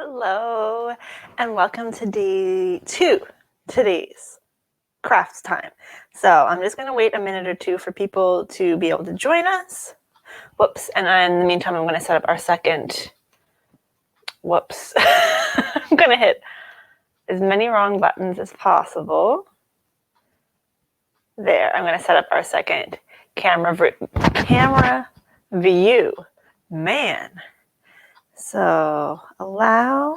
Hello, and welcome to today's crafts time. So I'm just going to wait a minute or two for people to be able to join us. Whoops, and in the meantime, I'm going to set up our second. Whoops. I'm going to hit as many wrong buttons as possible. There, I'm going to set up our second camera view. Man. So allow,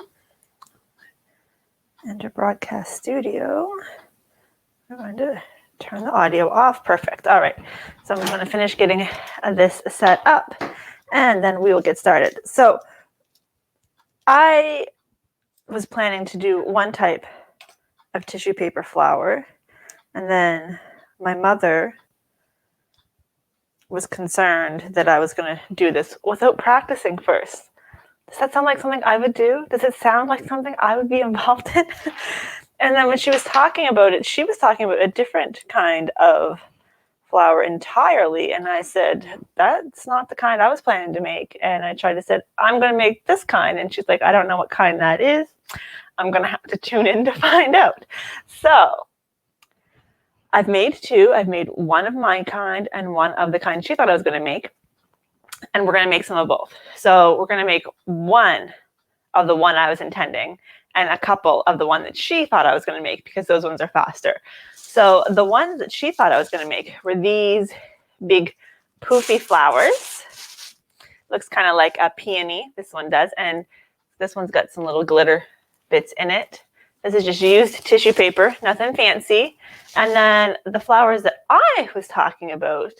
enter broadcast studio. I'm going to turn the audio off. Perfect. All right. So I'm going to finish getting this set up and then we will get started. So I was planning to do one type of tissue paper flower, and then my mother was concerned that I was going to do this without practicing first. Does that sound like something I would do? Does it sound like something I would be involved in? And then when she was talking about it, she was talking about a different kind of flower entirely. And I said, that's not the kind I was planning to make. And I tried to say, I'm going to make this kind. And she's like, I don't know what kind that is. I'm going to have to tune in to find out. So I've made two. I've made one of my kind and one of the kind she thought I was going to make. And we're going to make some of both. So we're going to make one of the one I was intending and a couple of the one that she thought I was going to make, because those ones are faster. So the ones that she thought I was going to make were these big poofy flowers. Looks kind of like a peony, this one does. And this one's got some little glitter bits in it. This is just used tissue paper, nothing fancy. And then the flowers that I was talking about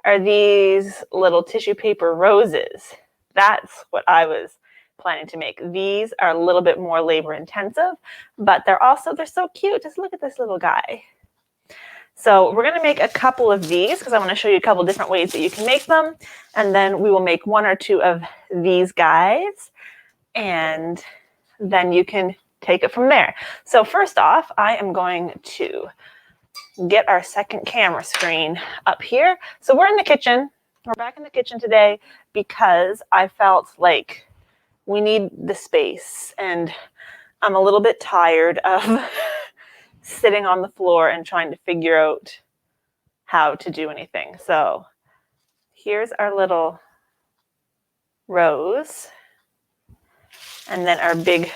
are these little tissue paper roses. That's what I was planning to make. These are a little bit more labor intensive, but they're so cute. Just look at this little guy. So we're going to make a couple of these because I want to show you a couple different ways that you can make them. And then we will make one or two of these guys, and then you can take it from there. So first off, I am going to get our second camera screen up here. So we're in the kitchen. We're back in the kitchen today because I felt like we need the space, and I'm a little bit tired of sitting on the floor and trying to figure out how to do anything. So here's our little rose, and then our big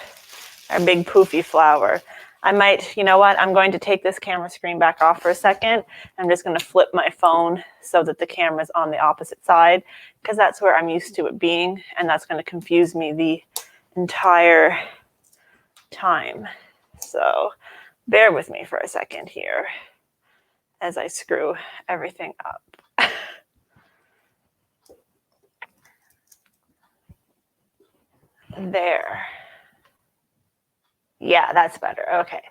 poofy flower. I might, you know what, I'm going to take this camera screen back off for a second. I'm just going to flip my phone so that the camera's on the opposite side, because that's where I'm used to it being, and that's going to confuse me the entire time. So bear with me for a second here as I screw everything up. There. Yeah, that's better. Okay.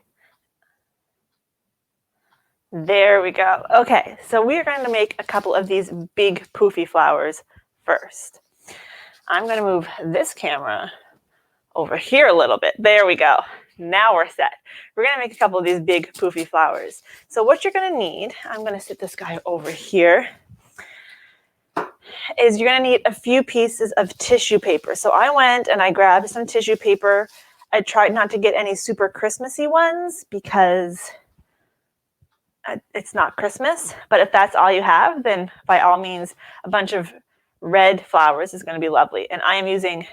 There we go. Okay, so we're going to make a couple of these big poofy flowers first. I'm going to move this camera over here a little bit. There we go. Now we're set. We're going to make a couple of these big poofy flowers. So what you're going to need, I'm going to sit this guy over here, is you're going to need a few pieces of tissue paper. So I went and I grabbed some tissue paper. I tried not to get any super Christmassy ones because it's not Christmas. But if that's all you have, then by all means, a bunch of red flowers is going to be lovely. And I am using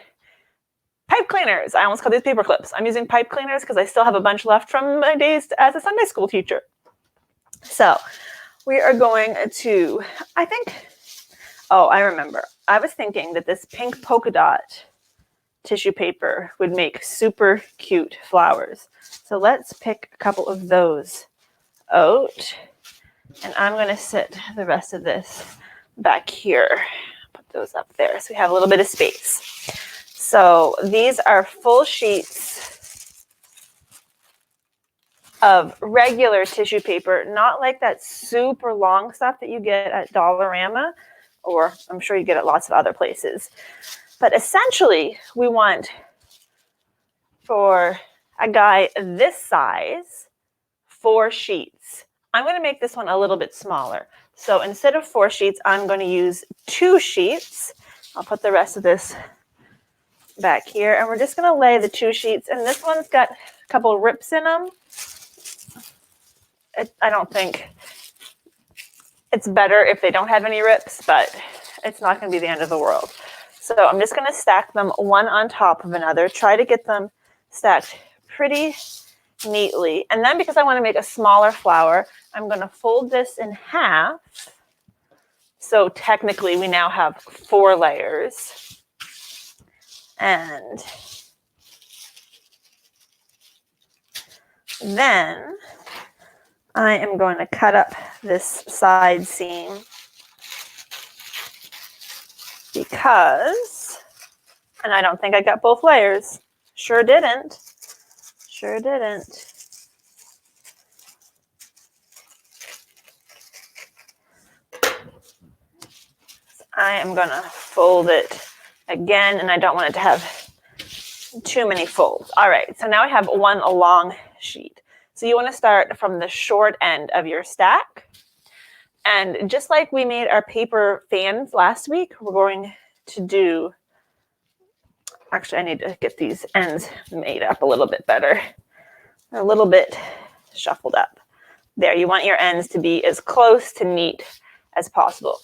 pipe cleaners. I almost call these paper clips. I'm using pipe cleaners because I still have a bunch left from my days as a Sunday school teacher. So we are going to, I remember. I was thinking that this pink polka dot tissue paper would make super cute flowers. So let's pick a couple of those out. And I'm going to sit the rest of this back here. Put those up there so we have a little bit of space. So these are full sheets of regular tissue paper, not like that super long stuff that you get at Dollarama, or I'm sure you get at lots of other places. But essentially, we want, for a guy this size, 4 sheets. I'm going to make this one a little bit smaller. So instead of 4 sheets, I'm going to use 2 sheets. I'll put the rest of this back here, and we're just going to lay the 2 sheets, and this one's got a couple rips in them. I don't think it's better if they don't have any rips, but it's not going to be the end of the world. So I'm just going to stack them one on top of another, try to get them stacked pretty neatly. And then because I want to make a smaller flower, I'm going to fold this in half. So technically we now have 4 layers. And then I am going to cut up this side seam because, and I don't think I got both layers. Sure didn't. Sure didn't. So I am going to fold it again, and I don't want it to have too many folds. All right, so now I have one long sheet. So you want to start from the short end of your stack. And just like we made our paper fans last week, we're going to do, actually I need to get these ends made up a little bit better. They're a little bit shuffled up. There, you want your ends to be as close to neat as possible.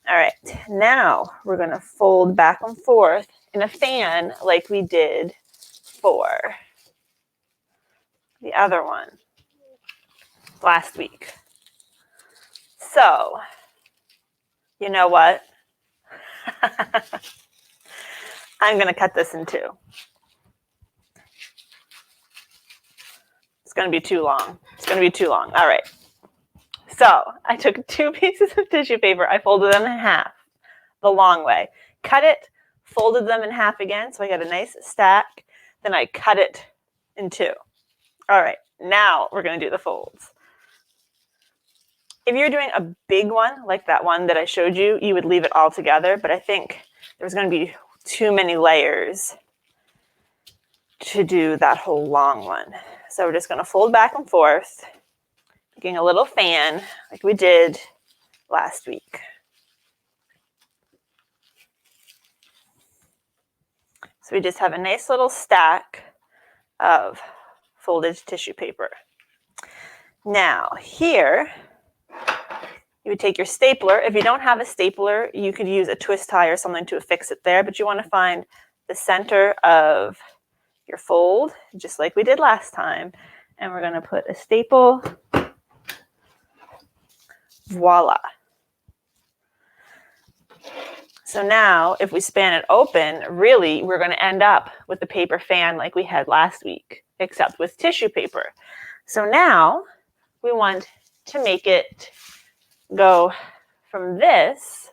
All right, now we're going to fold back and forth in a fan like we did for the other one last week. So, you know what? I'm going to cut this in 2. It's going to be too long. It's going to be too long. All right. So I took 2 pieces of tissue paper. I folded them in half the long way. Cut it, folded them in half again. So I got a nice stack. Then I cut it in 2. All right. Now we're going to do the folds. If you're doing a big one, like that one that I showed you, you would leave it all together. But I think there's going to be too many layers to do that whole long one. So we're just going to fold back and forth, making a little fan like we did last week. So we just have a nice little stack of folded tissue paper. Now here, you would take your stapler. If you don't have a stapler, you could use a twist tie or something to affix it there, but you want to find the center of your fold, just like we did last time. And we're going to put a staple. Voila. So now if we span it open, really we're going to end up with the paper fan like we had last week, except with tissue paper. So now we want to make it go from this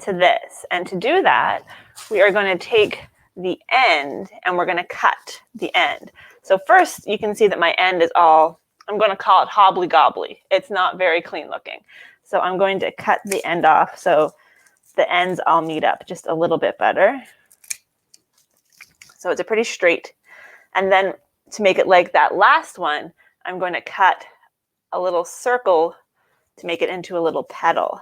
to this. And to do that, we are going to take the end and we're going to cut the end. So first you can see that my end is all, I'm going to call it hobbly gobbly. It's not very clean looking. So I'm going to cut the end off so the ends all meet up just a little bit better. So it's a pretty straight. And then to make it like that last one, I'm going to cut a little circle to make it into a little petal.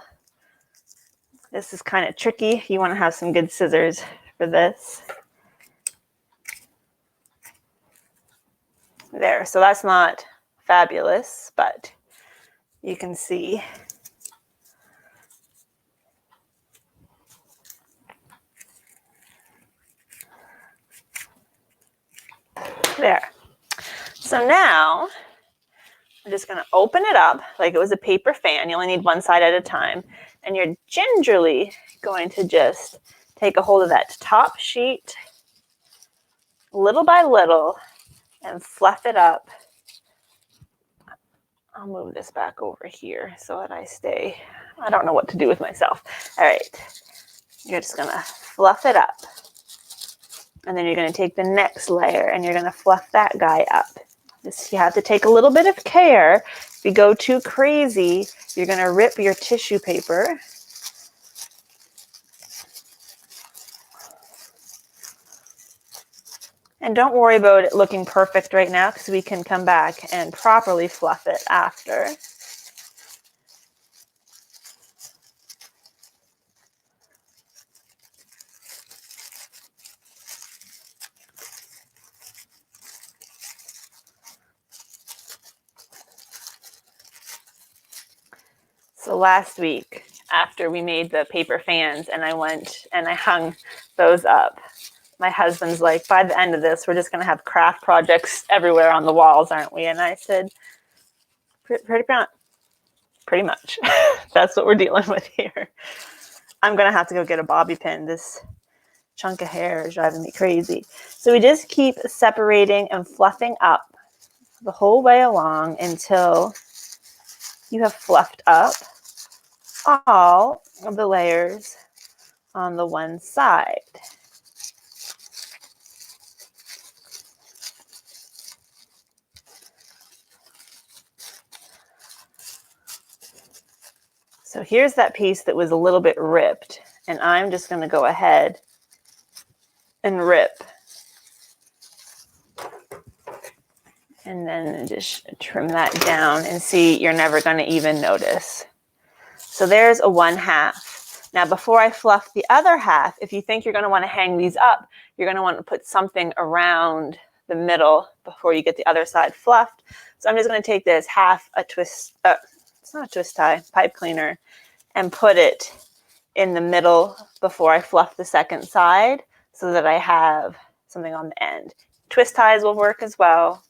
This is kind of tricky. You want to have some good scissors for this. There, so that's not fabulous, but you can see. There. So now I'm just going to open it up like it was a paper fan. You only need one side at a time. And you're gingerly going to just take a hold of that top sheet little by little and fluff it up. I'll move this back over here so that I don't know what to do with myself. All right. You're just going to fluff it up. And then you're going to take the next layer and you're going to fluff that guy up. You have to take a little bit of care. If you go too crazy, you're going to rip your tissue paper. And don't worry about it looking perfect right now because we can come back and properly fluff it after. So last week, after we made the paper fans and I went and I hung those up, my husband's like, by the end of this, we're just going to have craft projects everywhere on the walls, aren't we? And I said, pretty much. That's what we're dealing with here. I'm going to have to go get a bobby pin. This chunk of hair is driving me crazy. So we just keep separating and fluffing up the whole way along until you have fluffed up all of the layers on the one side. So here's that piece that was a little bit ripped, and I'm just going to go ahead and rip. And then just trim that down and see, you're never going to even notice. So there's a 1/2. Now before I fluff the other half, if you think you're going to want to hang these up, you're going to want to put something around the middle before you get the other side fluffed. So I'm just going to take this it's not a twist tie, pipe cleaner, and put it in the middle before I fluff the second side so that I have something on the end. Twist ties will work as well.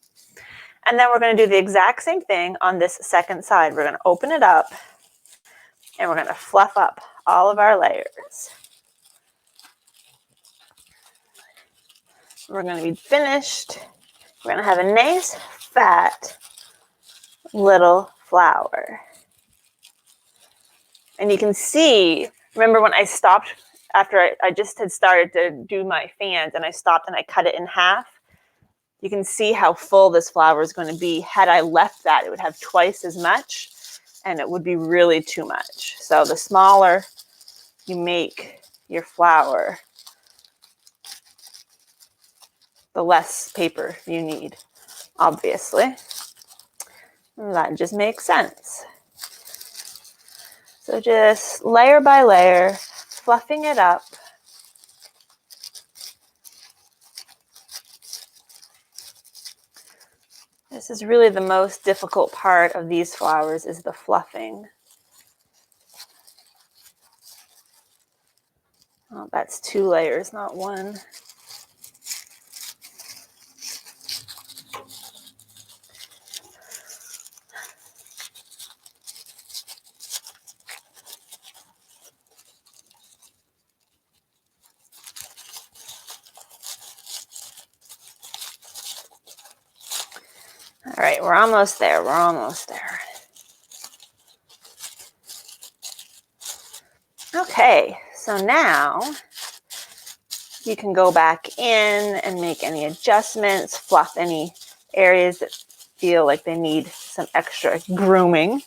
And then we're going to do the exact same thing on this second side. We're going to open it up and we're going to fluff up all of our layers. We're going to be finished. We're going to have a nice, fat, little flower. And you can see, remember when I stopped after I just had started to do my fans and I stopped and I cut it in half? You can see how full this flower is going to be. Had I left that, it would have twice as much and it would be really too much. So the smaller you make your flower, the less paper you need, obviously. And that just makes sense. So just layer by layer, fluffing it up. This is really the most difficult part of these flowers, is the fluffing. Oh, that's 2 layers, not 1. All right, we're almost there. We're almost there. Okay, so now you can go back in and make any adjustments, fluff any areas that feel like they need some extra grooming.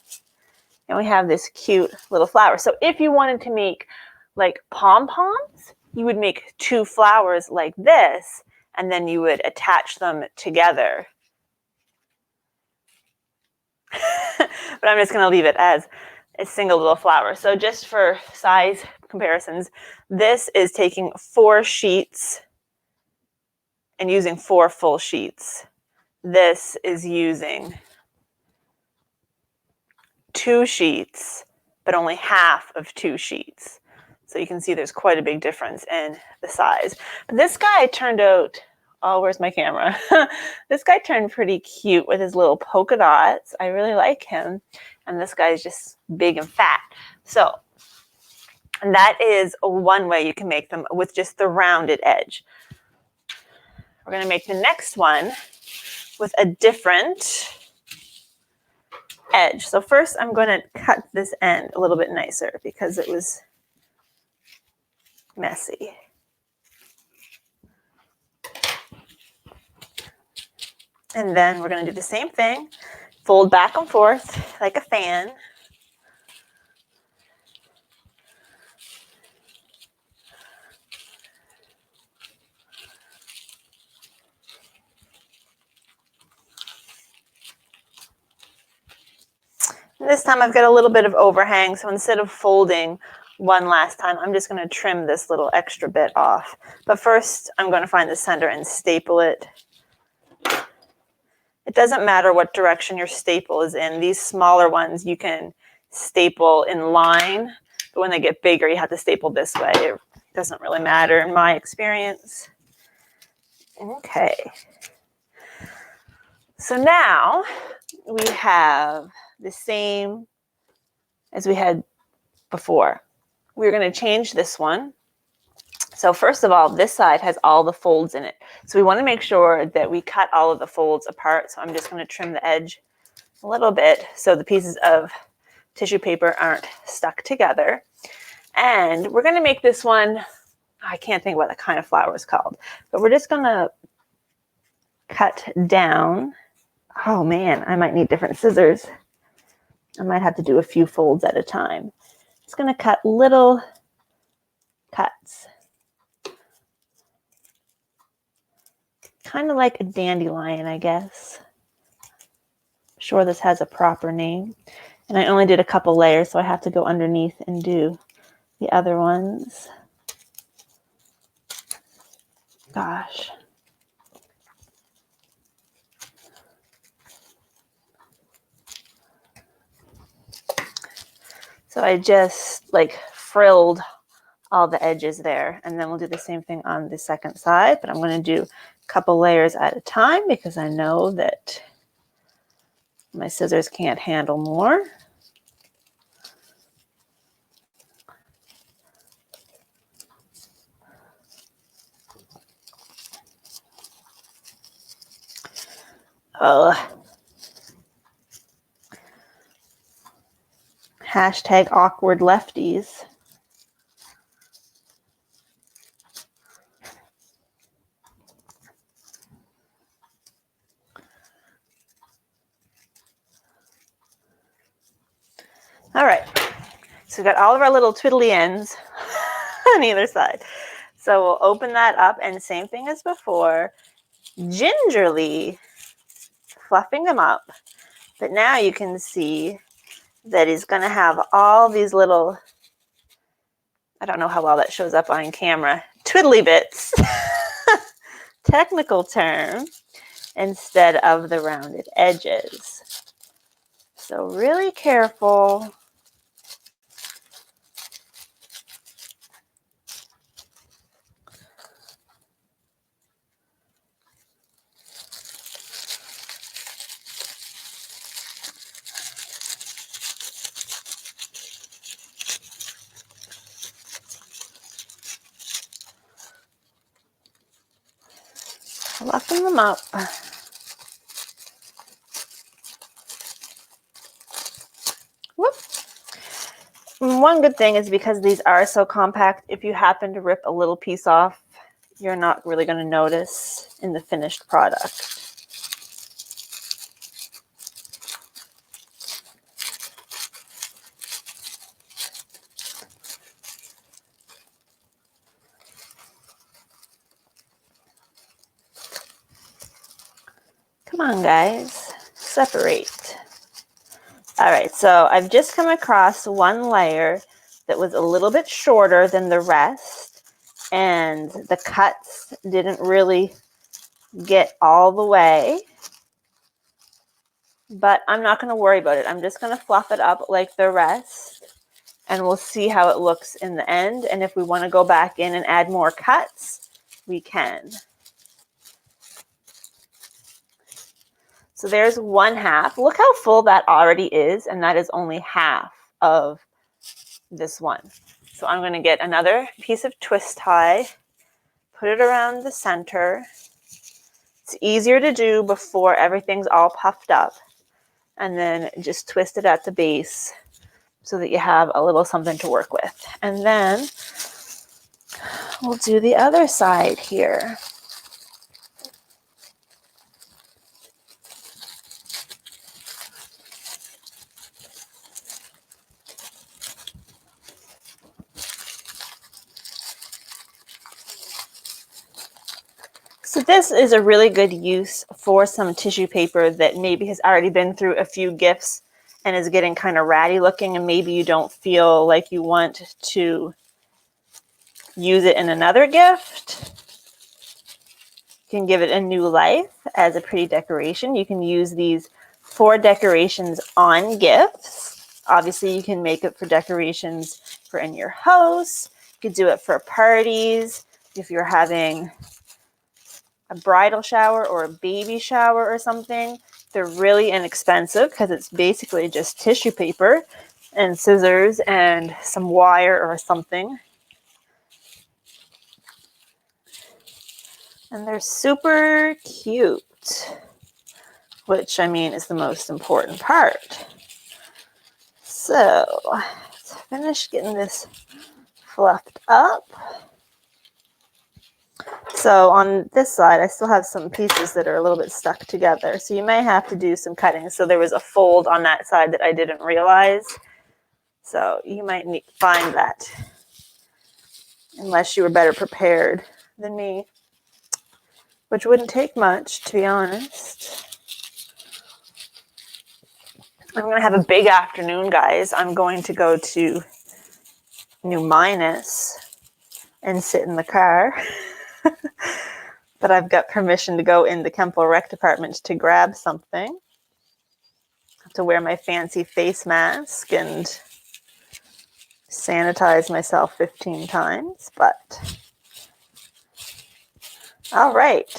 And we have this cute little flower. So if you wanted to make like pom-poms, you would make 2 flowers like this, and then you would attach them together. But I'm just going to leave it as a single little flower. So just for size comparisons, this is taking 4 sheets and using 4 full sheets. This is using 2 sheets, but only half of 2 sheets. So you can see there's quite a big difference in the size. But this guy turned out, oh, where's my camera? This guy turned pretty cute with his little polka dots. I really like him. And this guy is just big and fat. So that is one way you can make them, with just the rounded edge. We're going to make the next one with a different edge. So first I'm going to cut this end a little bit nicer because it was messy. And then we're going to do the same thing, fold back and forth like a fan. And this time I've got a little bit of overhang, so instead of folding one last time, I'm just going to trim this little extra bit off. But first, I'm going to find the center and staple it. It doesn't matter what direction your staple is in. These smaller ones, you can staple in line, but when they get bigger, you have to staple this way. It doesn't really matter in my experience. Okay. So now we have the same as we had before. We're going to change this one. So first of all, this side has all the folds in it. So we want to make sure that we cut all of the folds apart. So I'm just going to trim the edge a little bit so the pieces of tissue paper aren't stuck together. And we're going to make this one, I can't think what the kind of flower is called, but we're just going to cut down. Oh man, I might need different scissors. I might have to do a few folds at a time. Just going to cut little cuts. Kind of like a dandelion, I guess. I'm sure this has a proper name. And I only did a couple layers, so I have to go underneath and do the other ones. Gosh. So I just like frilled all the edges there, and then we'll do the same thing on the second side, but I'm going to do a couple layers at a time because I know that my scissors can't handle more. Hashtag awkward lefties. All right, so we've got all of our little twiddly ends on either side. So we'll open that up, and same thing as before, gingerly fluffing them up. But now you can see that he's going to have all these little, I don't know how well that shows up on camera, twiddly bits, technical term, instead of the rounded edges. So really careful. Fluffing them up. Whoop. One good thing is because these are so compact, if you happen to rip a little piece off, you're not really going to notice in the finished product. Come on, guys, separate. All right, so I've just come across one layer that was a little bit shorter than the rest, and the cuts didn't really get all the way, but I'm not going to worry about it. I'm just going to fluff it up like the rest, and we'll see how it looks in the end. And if we want to go back in and add more cuts, we can. So there's one half. Look how full that already is, and that is only half of this one. So I'm going to get another piece of twist tie, put it around the center. It's easier to do before everything's all puffed up, and then just twist it at the base so that you have a little something to work with. And then we'll do the other side here. So this is a really good use for some tissue paper that maybe has already been through a few gifts and is getting kind of ratty looking, and maybe you don't feel like you want to use it in another gift. You can give it a new life as a pretty decoration. You can use these for decorations on gifts. Obviously, you can make it for decorations for in your house. You could do it for parties. If you're having a bridal shower or a baby shower or something, they're really inexpensive because it's basically just tissue paper and scissors and some wire or something. And they're super cute, which I mean is the most important part. So let's finish getting this fluffed up. So on this side, I still have some pieces that are a little bit stuck together. So you may have to do some cutting. So there was a fold on that side that I didn't realize. So you might find that unless you were better prepared than me, which wouldn't take much, to be honest. I'm going to have a big afternoon, guys. I'm going to go to New Minas and sit in the car. But I've got permission to go in the Kempo Rec department to grab something. I have to wear my fancy face mask and sanitize myself 15 times, but all right.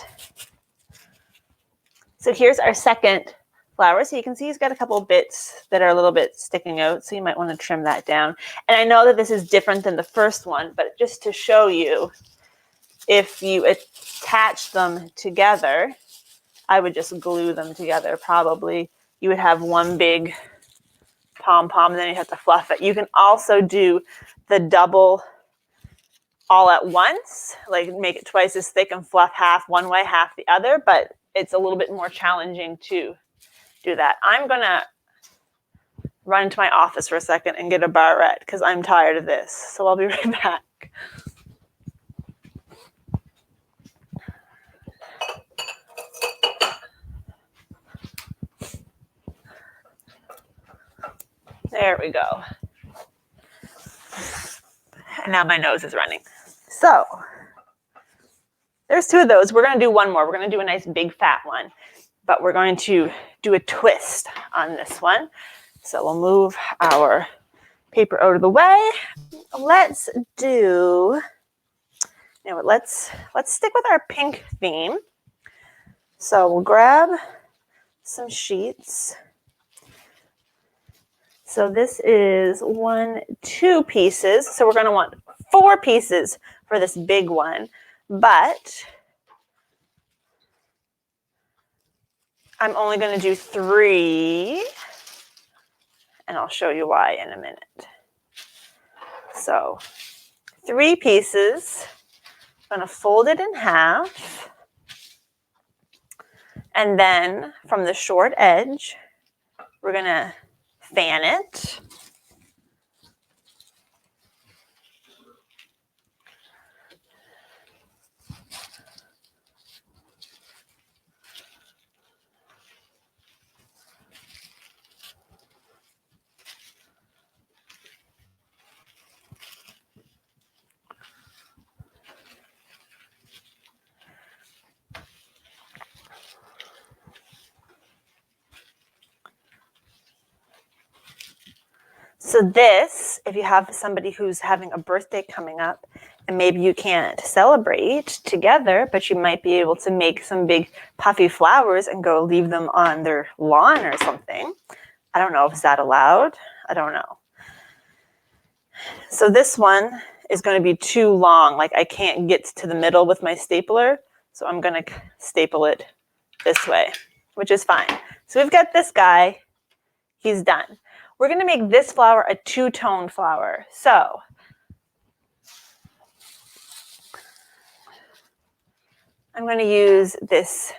So here's our second flower. So you can see he's got a couple bits that are a little bit sticking out, so you might want to trim that down. And I know that this is different than the first one, but just to show you, if you attach them together, I would just glue them together probably. You would have one big pom-pom, and then you have to fluff it. You can also do the double all at once, like make it twice as thick and fluff half one way, half the other, but it's a little bit more challenging to do that. I'm going to run into my office for a second and get a barrette because I'm tired of this. So I'll be right back. There we go. And now my nose is running. So there's two of those. We're going to do one more. We're going to do a nice big fat one, but we're going to do a twist on this one. So we'll move our paper out of the way. Let's do, let's stick with our pink theme. So we'll grab some sheets. So this is 2 pieces. So we're going to want 4 pieces for this big one, but I'm only going to do 3, and I'll show you why in a minute. So 3 pieces, I'm going to fold it in half, and then from the short edge, we're going to fan it. So this, if you have somebody who's having a birthday coming up and maybe you can't celebrate together, but you might be able to make some big puffy flowers and go leave them on their lawn or something. I don't know if that allowed. I don't know. So this one is going to be too long. Like I can't get to the middle with my stapler. So I'm going to staple it this way, which is fine. So we've got this guy. He's done. We're going to make this flower a 2-tone flower. So I'm going to use this.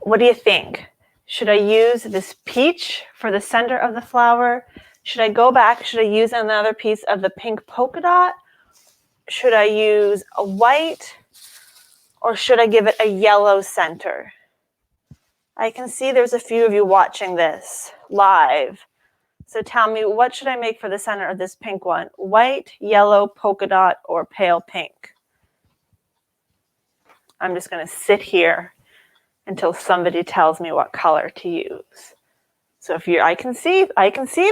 What do you think? Should I use this peach for the center of the flower? Should I go back? Should I use another piece of the pink polka dot? Should I use a white? Or should I give it a yellow center? I can see there's a few of you watching this live. So tell me, what should I make for the center of this pink one? White, yellow, polka dot, or pale pink? I'm just going to sit here until somebody tells me what color to use. So if I can see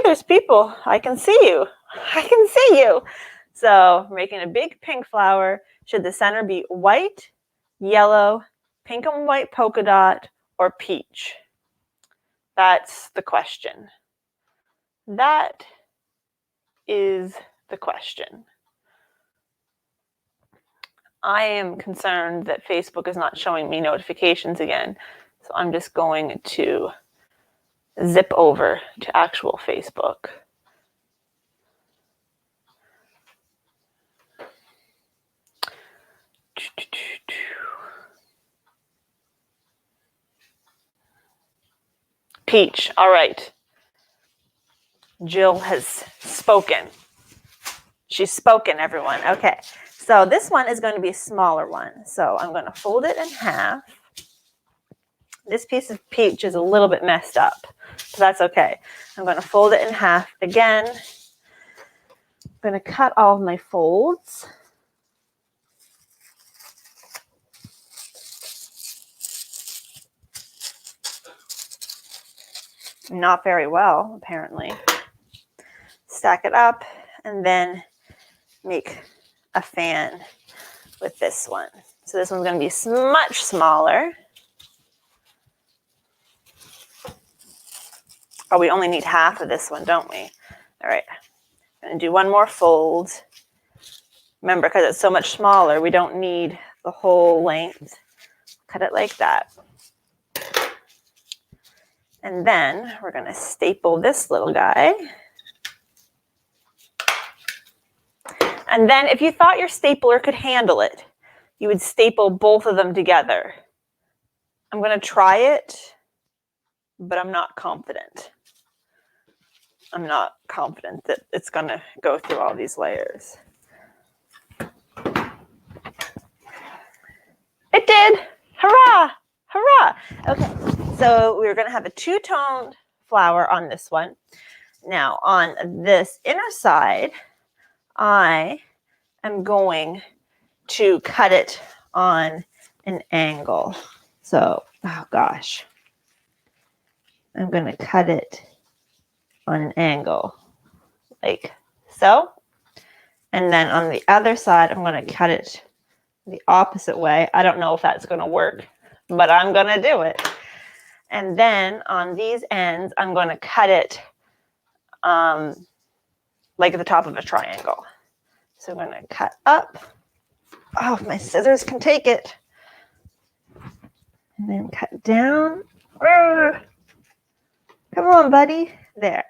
there's people. I can see you. I can see you. So we're making a big pink flower. Should the center be white, yellow, pink and white polka dot, or peach? That's the question. That is the question. I am concerned that Facebook is not showing me notifications again. So I'm just going to zip over to actual Facebook. Peach, all right. Jill has spoken. She's spoken, everyone. Okay, so this one is going to be a smaller one. So I'm going to fold it in half. This piece of peach is a little bit messed up, but that's okay. I'm going to fold it in half again. I'm going to cut all of my folds. Not very well, apparently. Stack it up and then make a fan with this one. So this one's going to be much smaller. Oh, we only need half of this one, don't we? All right. I'm going to do one more fold. Remember, because it's so much smaller, we don't need the whole length. Cut it like that. And then we're going to staple this little guy. And then if you thought your stapler could handle it, you would staple both of them together. I'm going to try it, but I'm not confident. I'm not confident that it's going to go through all these layers. It did! Hurrah! Hurrah! Okay, so we're going to have a two-toned flower on this one. Now, on this inner side, I am going to cut it on an angle. So, oh gosh. I'm going to cut it on an angle like so. And then on the other side, I'm going to cut it the opposite way. I don't know if that's going to work, but I'm going to do it. And then on these ends, I'm going to cut it like at the top of a triangle. So I'm going to cut up. Oh, my scissors can take it. And then cut down. Come on, buddy. There.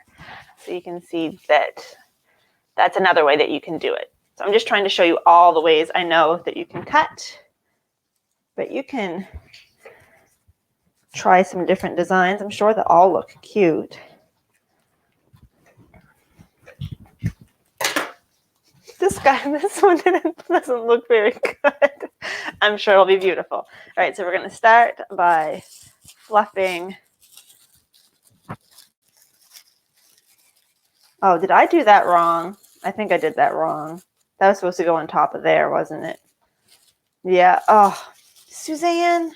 So you can see that that's another way that you can do it. So I'm just trying to show you all the ways I know that you can cut. But you can try some different designs. I'm sure they all look cute. This one doesn't look very good. I'm sure it'll be beautiful. All right, so we're going to start by fluffing. Oh, did I do that wrong? I think I did that wrong. That was supposed to go on top of there, wasn't it? Yeah. Oh, Suzanne.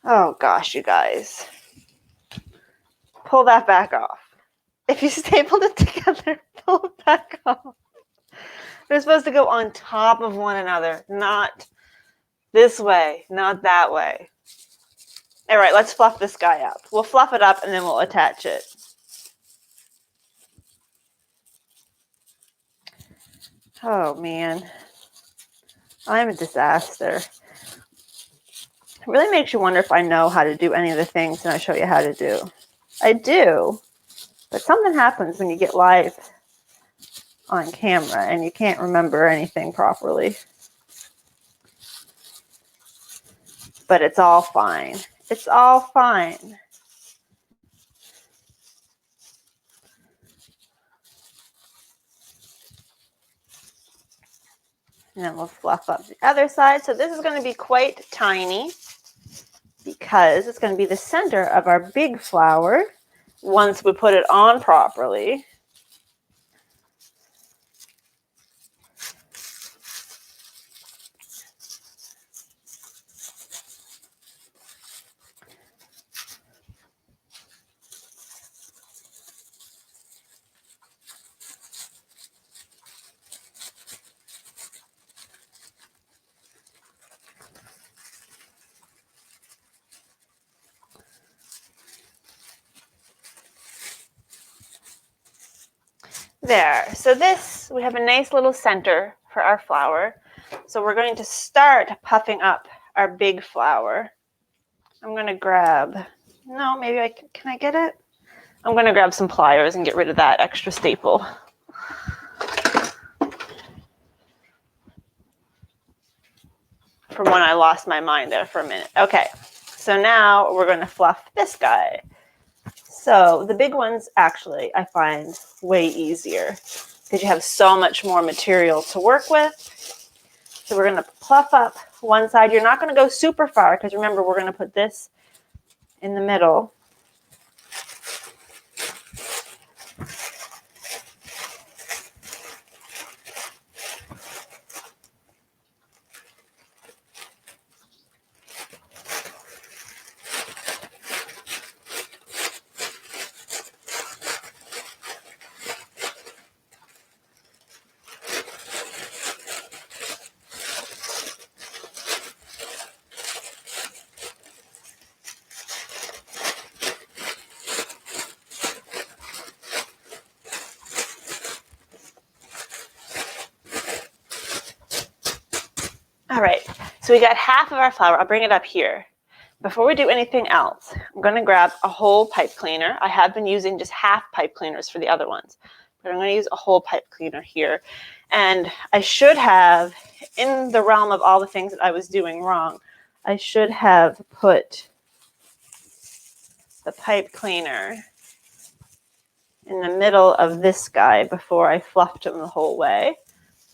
Oh, gosh, you guys. Pull that back off. If you stapled it together, pull it back off. They're supposed to go on top of one another, not this way, not that way. All right, let's fluff this guy up. We'll fluff it up and then we'll attach it. Oh, man. I'm a disaster. It really makes you wonder if I know how to do any of the things that I show you how to do. I do, but something happens when you get live on camera and you can't remember anything properly. But it's all fine. It's all fine. And then we'll fluff up the other side. So this is going to be quite tiny because it's going to be the center of our big flower once we put it on properly. There. So this, we have a nice little center for our flower. So we're going to start puffing up our big flower. I'm going to grab, no, maybe can I get it? I'm going to grab some pliers and get rid of that extra staple. From when I lost my mind there for a minute. Okay, so now we're going to fluff this guy. So the big ones actually I find way easier because you have so much more material to work with. So we're going to fluff up one side. You're not going to go super far because remember we're going to put this in the middle. All right, so we got half of our flower. I'll bring it up here. Before we do anything else, I'm going to grab a whole pipe cleaner. I have been using just half pipe cleaners for the other ones, but I'm going to use a whole pipe cleaner here. And I should have, in the realm of all the things that I was doing wrong, I should have put the pipe cleaner in the middle of this guy before I fluffed him the whole way.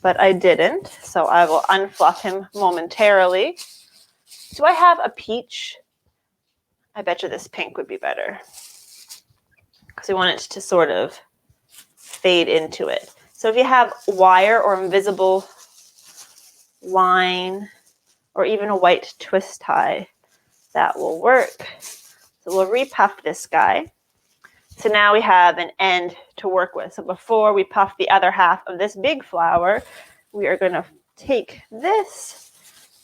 But I didn't, so I will unfluff him momentarily. Do I have a peach? I bet you this pink would be better because we want it to sort of fade into it. So if you have wire or invisible line or even a white twist tie, that will work. So we'll repuff this guy. So now we have an end to work with. So before we puff the other half of this big flower, we are going to take this,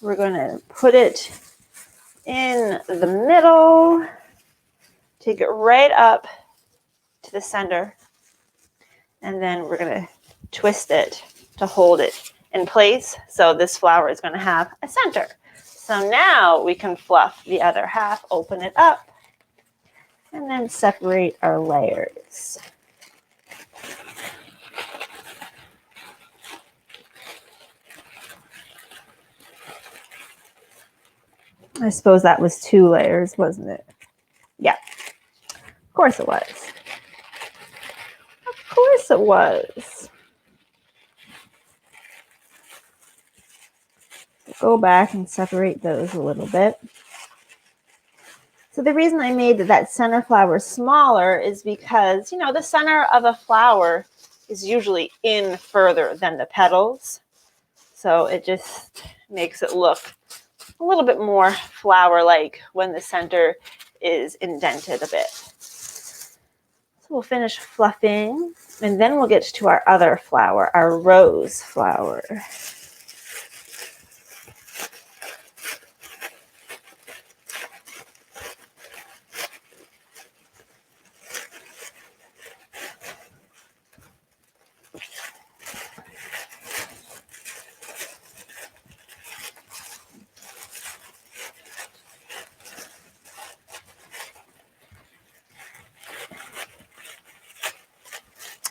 we're going to put it in the middle, take it right up to the center, and then we're going to twist it to hold it in place. So this flower is going to have a center. So now we can fluff the other half, open it up, and then separate our layers. I suppose that was 2 layers, wasn't it? Yeah, of course it was. Of course it was. Go back and separate those a little bit. So the reason I made that center flower smaller is because, you know, the center of a flower is usually in further than the petals. So it just makes it look a little bit more flower-like when the center is indented a bit. So we'll finish fluffing, and then we'll get to our other flower, our rose flower.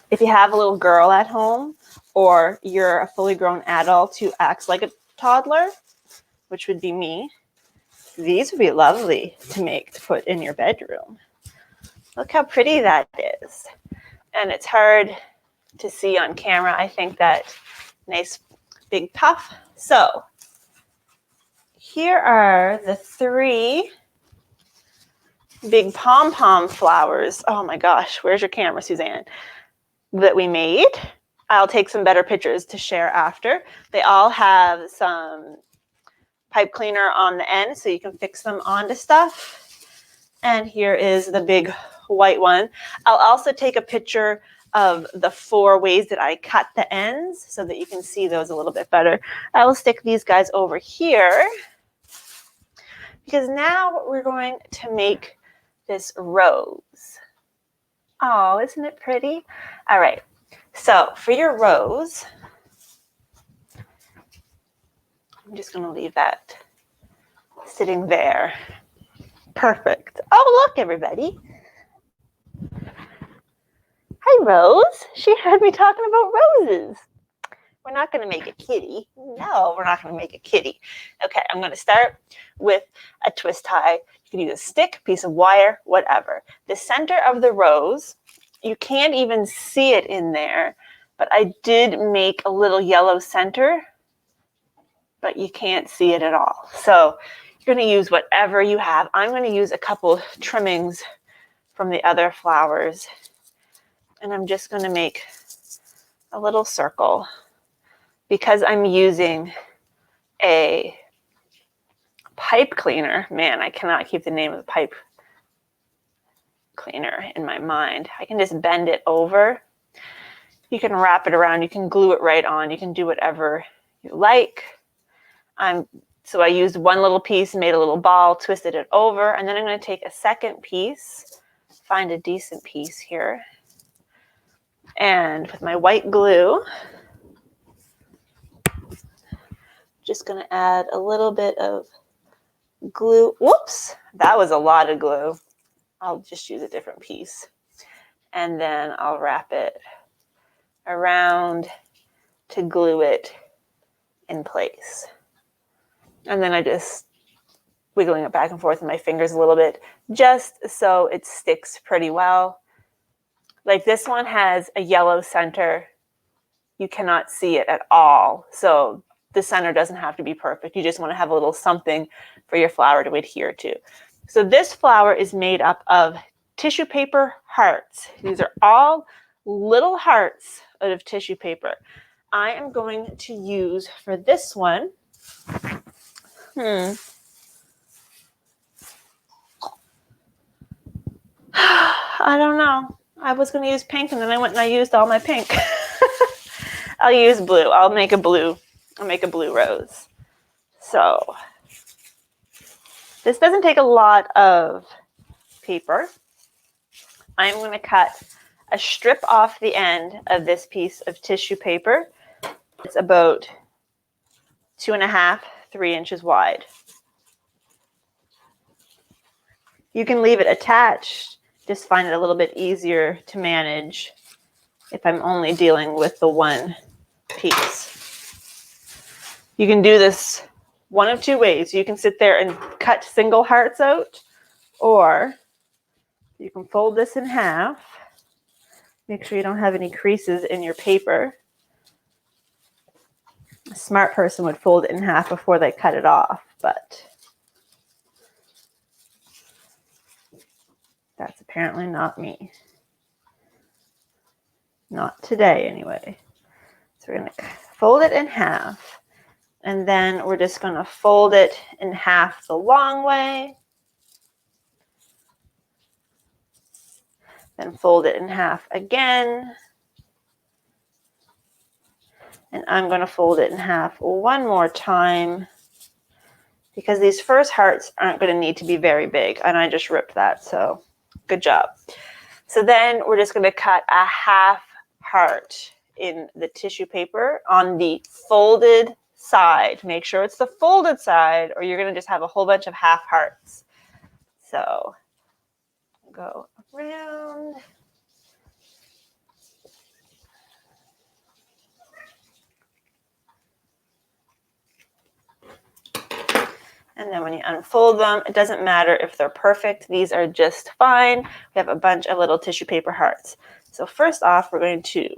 If you have a little girl at home or you're a fully grown adult who acts like a toddler, which would be me, these would be lovely to put in your bedroom. Look how pretty that is. And it's hard to see on camera. I think that nice big puff. So here are the 3 big pom-pom flowers. Oh my gosh, where's your camera, Suzanne? That we made. I'll take some better pictures to share after. They all have some pipe cleaner on the end so you can fix them onto stuff. And here is the big white one. I'll also take a picture of the 4 ways that I cut the ends so that you can see those a little bit better. I will stick these guys over here because now we're going to make this rose. Oh, isn't it pretty? All right. So for your rose, I'm just going to leave that sitting there. Perfect. Oh, look, everybody. Hi, Rose. She heard me talking about roses. We're not going to make a kitty. No, we're not going to make a kitty. Okay, I'm going to start with a twist tie. You can use a stick, piece of wire, whatever. The center of the rose, you can't even see it in there, but I did make a little yellow center, but you can't see it at all. So you're going to use whatever you have. I'm going to use a couple trimmings from the other flowers, and I'm just going to make a little circle. Because I'm using a pipe cleaner, man, I cannot keep the name of the pipe cleaner in my mind. I can just bend it over. You can wrap it around. You can glue it right on. You can do whatever you like. So I used one little piece, made a little ball, twisted it over, and then I'm going to take a second piece, find a decent piece here, and with my white glue, just going to add a little bit of glue. Whoops, that was a lot of glue. I'll just use a different piece. And then I'll wrap it around to glue it in place. And then I just wiggling it back and forth with my fingers a little bit, just so it sticks pretty well. Like this one has a yellow center. You cannot see it at all. So the center doesn't have to be perfect. You just want to have a little something for your flower to adhere to. So this flower is made up of tissue paper hearts. These are all little hearts out of tissue paper. I am going to use for this one, I don't know. I was going to use pink and then I went and I used all my pink. I'll use blue. I'll make a blue rose. So this doesn't take a lot of paper. I'm going to cut a strip off the end of this piece of tissue paper. It's about 2.5, 3 inches wide. You can leave it attached. Just find it a little bit easier to manage if I'm only dealing with the one piece. You can do this one of two ways. You can sit there and cut single hearts out, or you can fold this in half. Make sure you don't have any creases in your paper. A smart person would fold it in half before they cut it off, but that's apparently not me. Not today, anyway. So we're going to fold it in half, and then we're just going to fold it in half the long way, then fold it in half again, and I'm going to fold it in half one more time because these first hearts aren't going to need to be very big, and I just ripped that, so good job. So then we're just going to cut a half heart in the tissue paper on the folded side. Make sure it's the folded side or you're going to just have a whole bunch of half hearts. So go around. And then when you unfold them, it doesn't matter if they're perfect. These are just fine. We have a bunch of little tissue paper hearts. So first off, we're going to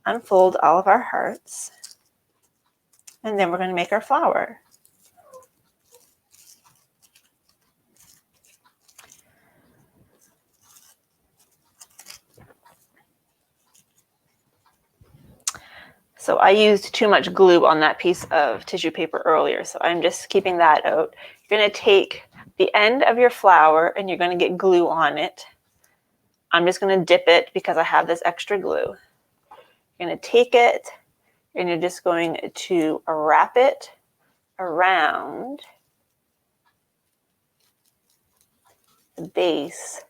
unfold all of our hearts. And then we're going to make our flower. So I used too much glue on that piece of tissue paper earlier, so I'm just keeping that out. You're going to take the end of your flower and you're going to get glue on it. I'm just going to dip it because I have this extra glue. You're going to take it and you're just going to wrap it around the base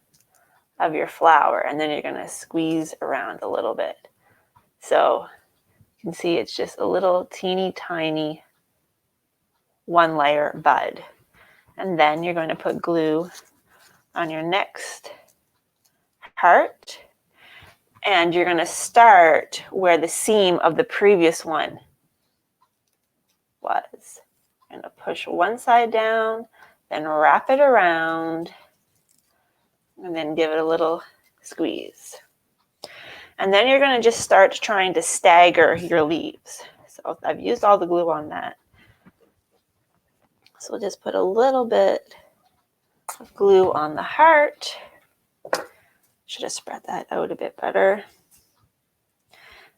of your flower, and then you're going to squeeze around a little bit. So you can see it's just a little teeny tiny one layer bud. And then you're going to put glue on your next heart, and you're going to start where the seam of the previous one was. You're going to push one side down, then wrap it around, and then give it a little squeeze. And then you're going to just start trying to stagger your leaves. So I've used all the glue on that. So we'll just put a little bit of glue on the heart. Should have spread that out a bit better.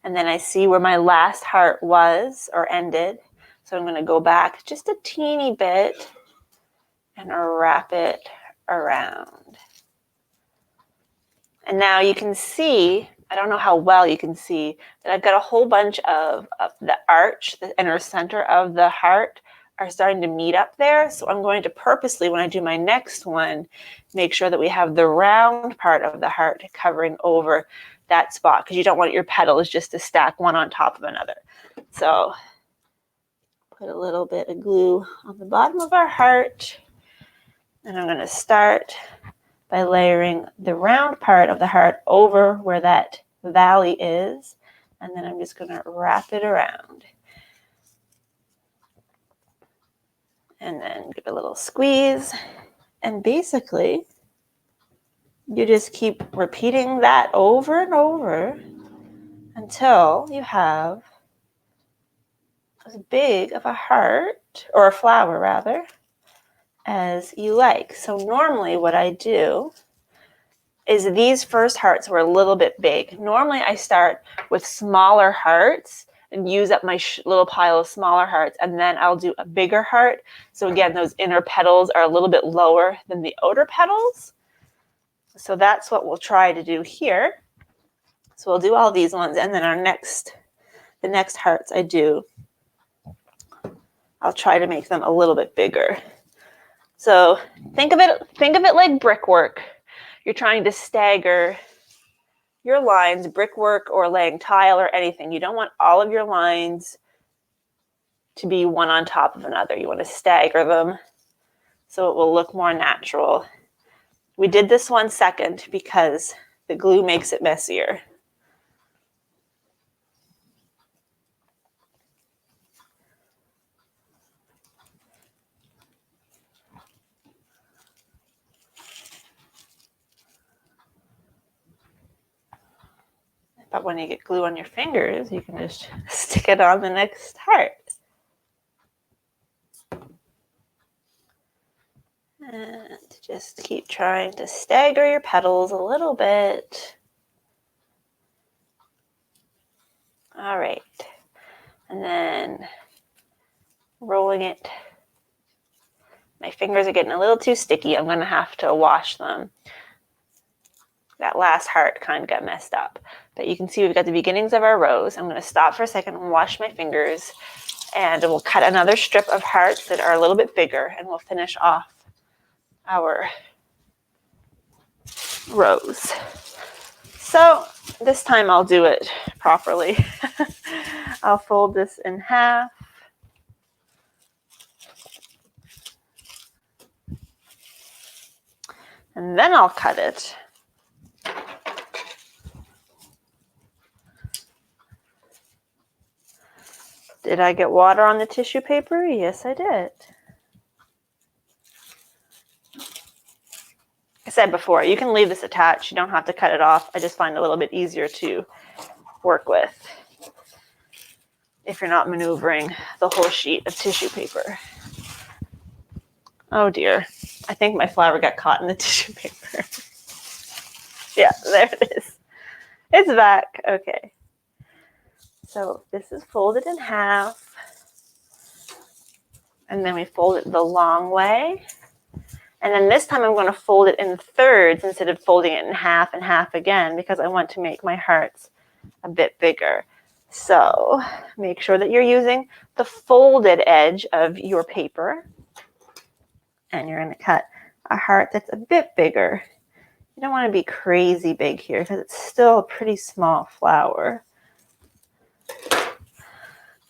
And then I see where my last heart was or ended. So I'm going to go back just a teeny bit and wrap it around. And now you can see, I don't know how well you can see, that I've got a whole bunch of the arch, the inner center of the heart are starting to meet up there. So I'm going to purposely, when I do my next one, make sure that we have the round part of the heart covering over that spot, because you don't want your petals just to stack one on top of another. So put a little bit of glue on the bottom of our heart, and I'm going to start by layering the round part of the heart over where that valley is, and then I'm just going to wrap it around. And then give it a little squeeze, and basically you just keep repeating that over and over until you have as big of a heart, or a flower rather, as you like. So normally what I do is these first hearts were a little bit big. Normally I start with smaller hearts and use up my little pile of smaller hearts, and then I'll do a bigger heart. So again, those inner petals are a little bit lower than the outer petals. So that's what we'll try to do here. So we'll do all these ones, and then the next hearts I do, I'll try to make them a little bit bigger. So think of it like brickwork. You're trying to stagger your lines, brickwork or laying tile or anything. You don't want all of your lines to be one on top of another. You want to stagger them so it will look more natural. We did this one second because the glue makes it messier. But when you get glue on your fingers, you can just stick it on the next heart. And just keep trying to stagger your petals a little bit. All right. And then rolling it. My fingers are getting a little too sticky. I'm going to have to wash them. That last heart kind of got messed up. But you can see we've got the beginnings of our rows. I'm going to stop for a second and wash my fingers. And we'll cut another strip of hearts that are a little bit bigger. And we'll finish off our rows. So this time I'll do it properly. I'll fold this in half. And then I'll cut it. Did I get water on the tissue paper? Yes, I did. I said before, you can leave this attached. You don't have to cut it off. I just find it a little bit easier to work with if you're not maneuvering the whole sheet of tissue paper. Oh dear. I think my flower got caught in the tissue paper. Yeah, there it is. It's back. Okay. So this is folded in half. And then we fold it the long way. And then this time I'm going to fold it in thirds instead of folding it in half and half again, because I want to make my hearts a bit bigger. So make sure that you're using the folded edge of your paper. And you're going to cut a heart that's a bit bigger You don't want to be crazy big here because it's still a pretty small flower.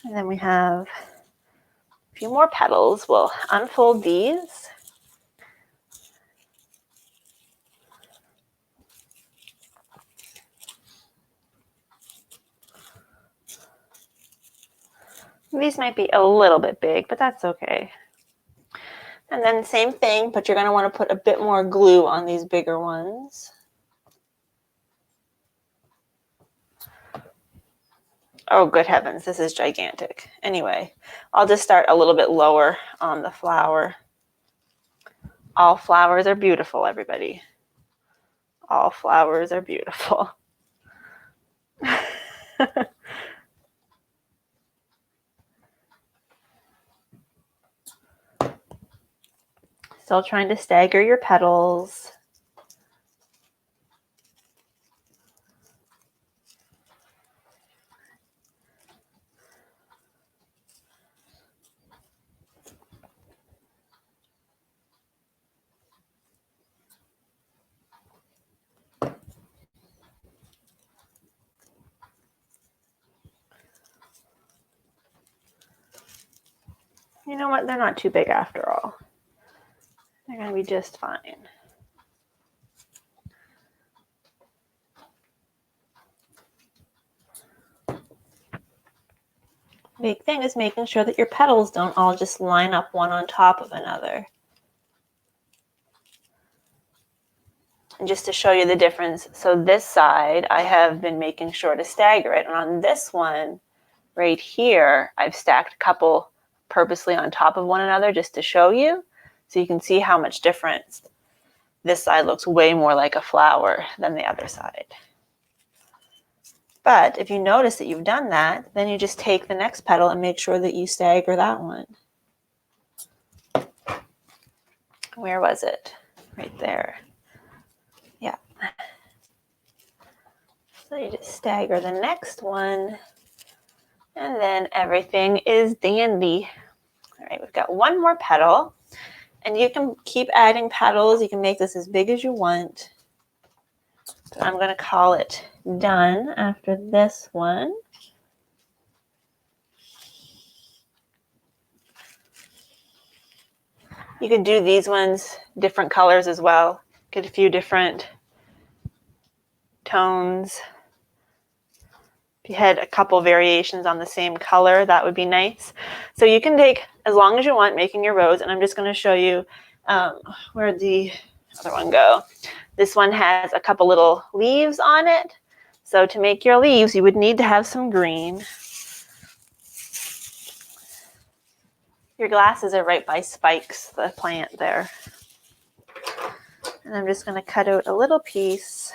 And then we have a few more petals. We'll unfold these. These might be a little bit big, but that's okay. And then same thing, but you're going to want to put a bit more glue on these bigger ones. Oh, good heavens, this is gigantic. Anyway, I'll just start a little bit lower on the flower. All flowers are beautiful, everybody. All flowers are beautiful. Still trying to stagger your petals. You know what? They're not too big after all. They're going to be just fine. Big thing is making sure that your petals don't all just line up one on top of another. And just to show you the difference, so this side I have been making sure to stagger it, and on this one right here I've stacked a couple purposely on top of one another just to show you, so you can see how much difference. This side looks way more like a flower than the other side. But if you notice that you've done that, then you just take the next petal and make sure that you stagger that one. Where was it? Right there. Yeah. So you just stagger the next one, and then everything is dandy. All right, we've got one more petal, and you can keep adding petals. You can make this as big as you want. But I'm going to call it done after this one. You can do these ones different colors as well. Get a few different tones. If you had a couple variations on the same color, that would be nice. So you can take as long as you want making your rose, and I'm just going to show you where'd the other one go. This one has a couple little leaves on it. So to make your leaves, you would need to have some green. Your glasses are right by Spikes, the plant there. And I'm just going to cut out a little piece.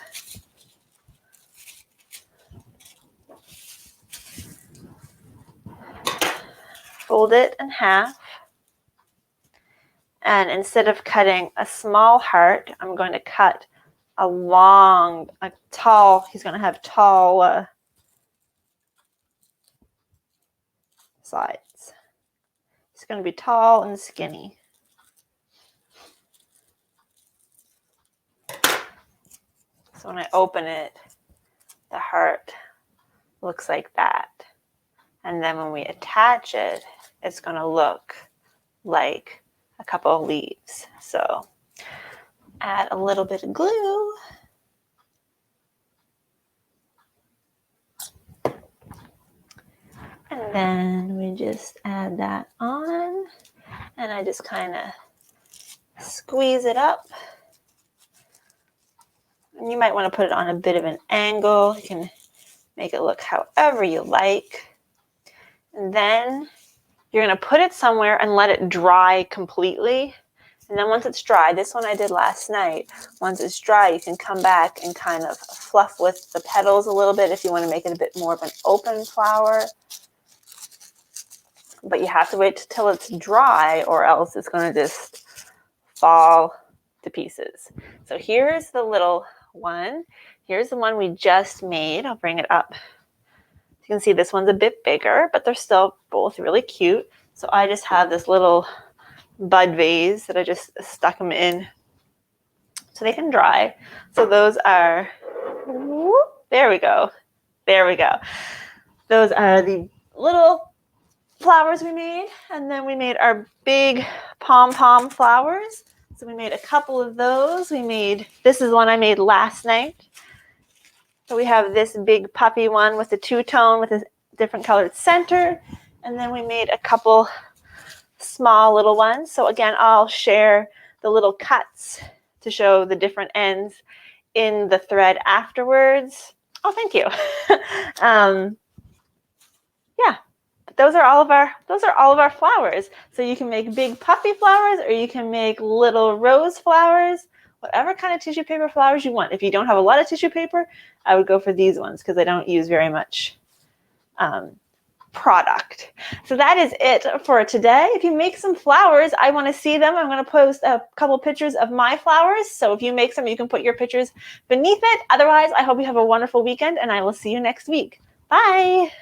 Fold it in half. And instead of cutting a small heart, I'm going to cut a tall, he's going to have tall sides. It's going to be tall and skinny. So when I open it, the heart looks like that. And then when we attach it, it's going to look like a couple of leaves. So add a little bit of glue. And then we just add that on. And I just kind of squeeze it up. And you might want to put it on a bit of an angle. You can make it look however you like. And then you're going to put it somewhere and let it dry completely. And then once it's dry, this one I did last night, once it's dry, you can come back and kind of fluff with the petals a little bit if you want to make it a bit more of an open flower. But you have to wait till it's dry, or else it's going to just fall to pieces. So here's the little one. Here's the one we just made. I'll bring it up. You can see this one's a bit bigger, but they're still both really cute. So I just have this little bud vase that I just stuck them in so they can dry. So those are, there we go. There we go. Those are the little flowers we made. And then we made our big pom-pom flowers. So we made a couple of those. This is one I made last night. So we have this big puffy one with the two-tone with a different colored center. And then we made a couple small little ones. So again, I'll share the little cuts to show the different ends in the thread afterwards. Oh, thank you. Yeah, but those are all of our flowers. So you can make big puffy flowers, or you can make little rose flowers, whatever kind of tissue paper flowers you want. If you don't have a lot of tissue paper, I would go for these ones because I don't use very much product. So that is it for today. If you make some flowers, I want to see them. I'm going to post a couple pictures of my flowers. So if you make some, you can put your pictures beneath it. Otherwise, I hope you have a wonderful weekend, and I will see you next week. Bye.